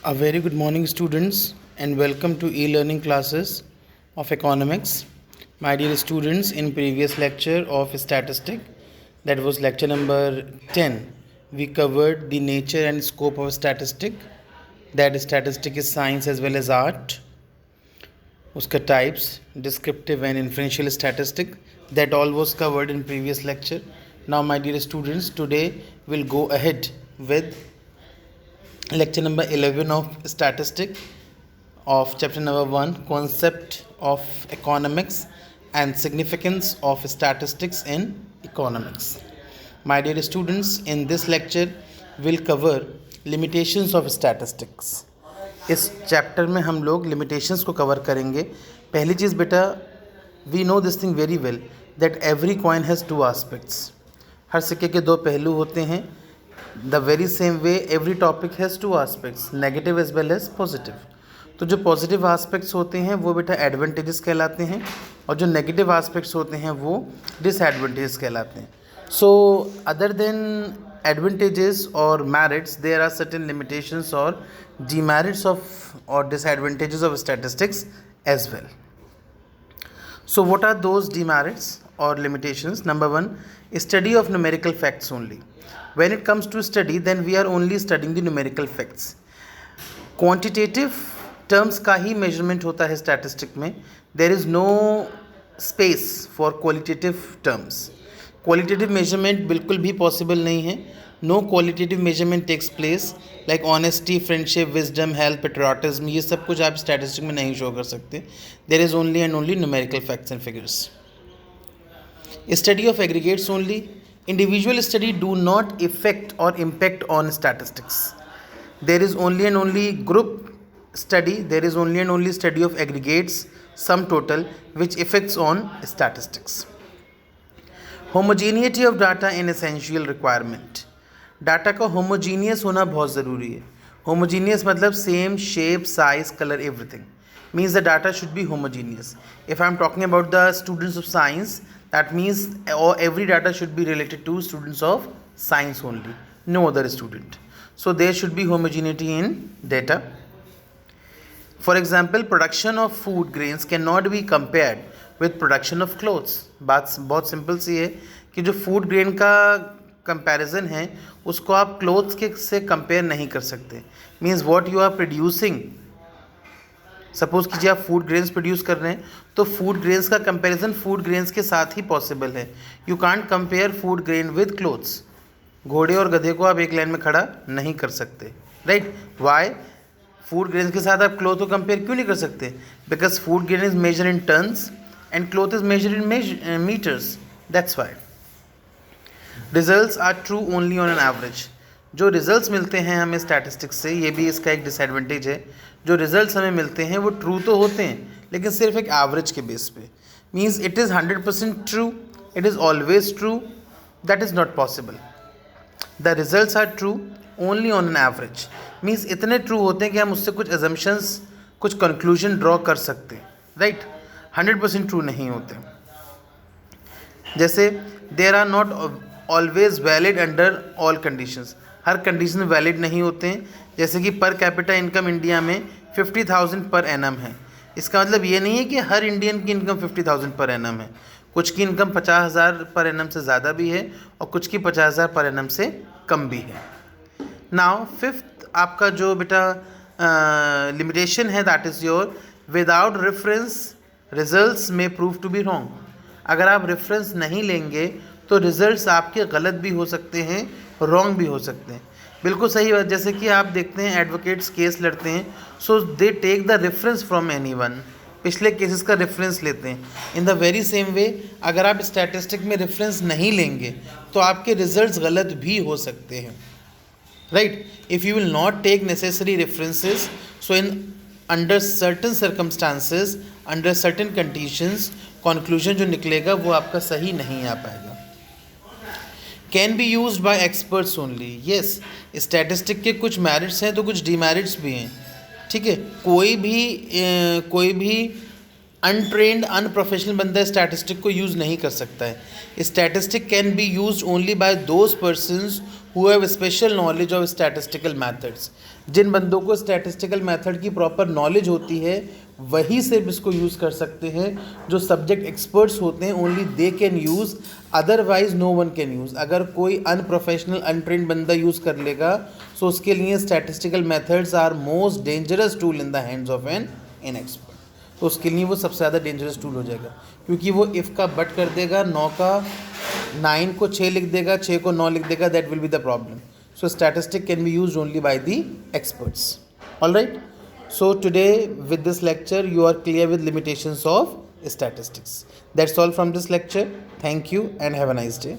A very good morning, students, and welcome to e-learning classes of economics. My dear students, in previous lecture of statistic, that was lecture number 10, we covered the nature and scope of statistic. That statistic is science as well as art. Uska types, descriptive and inferential statistic, that all was covered in previous lecture. Now, my dear students, today we'll go ahead with lecture number 11 of statistic of chapter number 1, concept of economics and significance of statistics in economics. My dear students, in this lecture we'll cover limitations of statistics. इस chapter में हम लोग limitations को cover करेंगे. पहली चीज़ बेटा, we know this thing very well that every coin has two aspects. हर सिक्के के दो पहलू होते हैं. The very same way every topic has two aspects, negative as well as positive. तो जो पॉजिटिव एस्पेक्ट्स होते हैं वो बेटा एडवांटेजेस कहलाते हैं और जो नेगेटिव एस्पेक्ट्स होते हैं वो डिसएडवांटेजेस कहलाते हैं. So other than advantages or merits, there are certain limitations or demerits of or disadvantages of statistics as well. So what are those demerits or limitations? Number one, study of numerical facts only. When it comes to study, then we are only studying the numerical facts. Quantitative terms का ही measurement होता है statistic में. There is no space for qualitative terms. Qualitative measurement बिल्कुल भी possible नहीं है. No qualitative measurement takes place like honesty, friendship, wisdom, health, patriotism. ये सब कुछ आप स्टैटिस्टिक में नहीं शो कर सकते. There is only and only numerical facts and figures. Study of aggregates only. Individual study do not effect और impact on statistics. There is only and only group study, there is only and only study of aggregates, sum total, which affects on statistics. Homogeneity of data in essential requirement. Data का homogeneous होना बहुत ज़रूरी है. Homogeneous मतलब same shape, size, colour, everything. Means the data should be homogeneous. If I am talking about the students of science, that means every data should be related to students of science only, no other student. So there should be homogeneity in data. For example, production of food grains cannot be compared with production of clothes. बात बहुत simple सी है कि जो food grain का comparison है उसको आप clothes के से कंपेयर नहीं कर सकते. Means what you are producing, suppose कीजिए आप फूड ग्रेन्स प्रोड्यूस कर रहे हैं तो फूड ग्रेन्स का कंपैरिजन फूड ग्रेन्स के साथ ही पॉसिबल है. You can't compare food grain with clothes. घोड़े और गधे को आप एक लाइन में खड़ा नहीं कर सकते, राइट? वाई? फूड ग्रेन्स के साथ आप क्लोथ को कंपेयर क्यों नहीं कर सकते? Because food grain is measure in tons and cloth is measure in metres. That's why. Results are true only on an average. जो रिजल्ट्स मिलते हैं हमें स्टैटिस्टिक्स से, ये भी इसका एक डिसएडवांटेज है. जो रिजल्ट्स हमें मिलते हैं वो ट्रू तो होते हैं लेकिन सिर्फ एक एवरेज के बेस पे. Means it is 100% true, it is always true, that is not possible. The results are true only on an average. Means इतने ट्रू होते हैं कि हम उससे कुछ एजम्पशंस, कुछ कंक्लूजन ड्रॉ कर सकते हैं, राइट? 100% ट्रू नहीं होते. जैसे there are not always valid under all conditions. हर कंडीशन वैलिड नहीं होते हैं. जैसे कि पर कैपिटा इनकम इंडिया में 50,000 पर एनम है. इसका मतलब ये नहीं है कि हर इंडियन की इनकम 50,000 पर एनम है. कुछ की इनकम 50,000 पर एनम से ज़्यादा भी है और कुछ की 50,000 पर एनम से कम भी है. नाउ फिफ्थ आपका जो बेटा लिमिटेशन है, that is your without reference results में प्रूव टू बी रॉन्ग. अगर आप रेफरेंस नहीं लेंगे तो रिजल्ट्स आपके गलत भी हो सकते हैं, रॉन्ग भी हो सकते हैं. बिल्कुल सही बात. जैसे कि आप देखते हैं एडवोकेट्स केस लड़ते हैं, so they take the reference from anyone. पिछले केसेस का रेफरेंस लेते हैं. In the very same way अगर आप स्टैटिस्टिक में रेफरेंस नहीं लेंगे तो आपके रिजल्ट्स गलत भी हो सकते हैं, right? If you will not take necessary references, so in under certain circumstances, under certain conditions, conclusion जो निकलेगा वो आपका सही नहीं आ पाएगा. Can be used by experts only. Yes, statistic के कुछ merits हैं तो कुछ demerits भी हैं, ठीक है? कोई भी अनट्रेंड, अनप्रोफेशनल बंदा स्टैटिस्टिक को यूज़ नहीं कर सकता है. Statistic can be use only by those persons who have special knowledge of statistical methods. जिन बंदों को statistical method की proper knowledge होती है वही सिर्फ इसको यूज़ कर सकते हैं. जो subject experts होते हैं only they can use, otherwise no one can use. अगर कोई unprofessional untrained बंदा यूज़ कर लेगा so उसके लिए statistical methods are most dangerous tool in the hands of an inexpert. तो उसके लिए वो सबसे ज़्यादा डेंजरस टूल हो जाएगा, क्योंकि वो इफ़ का बट कर देगा, 9 का 9 को 6 लिख देगा, 6 को 9 लिख देगा. That will be the problem. So statistic can be used only by the experts. All right. So today with this lecture you are clear with limitations of statistics. That's all from this lecture. Thank you and have a nice day.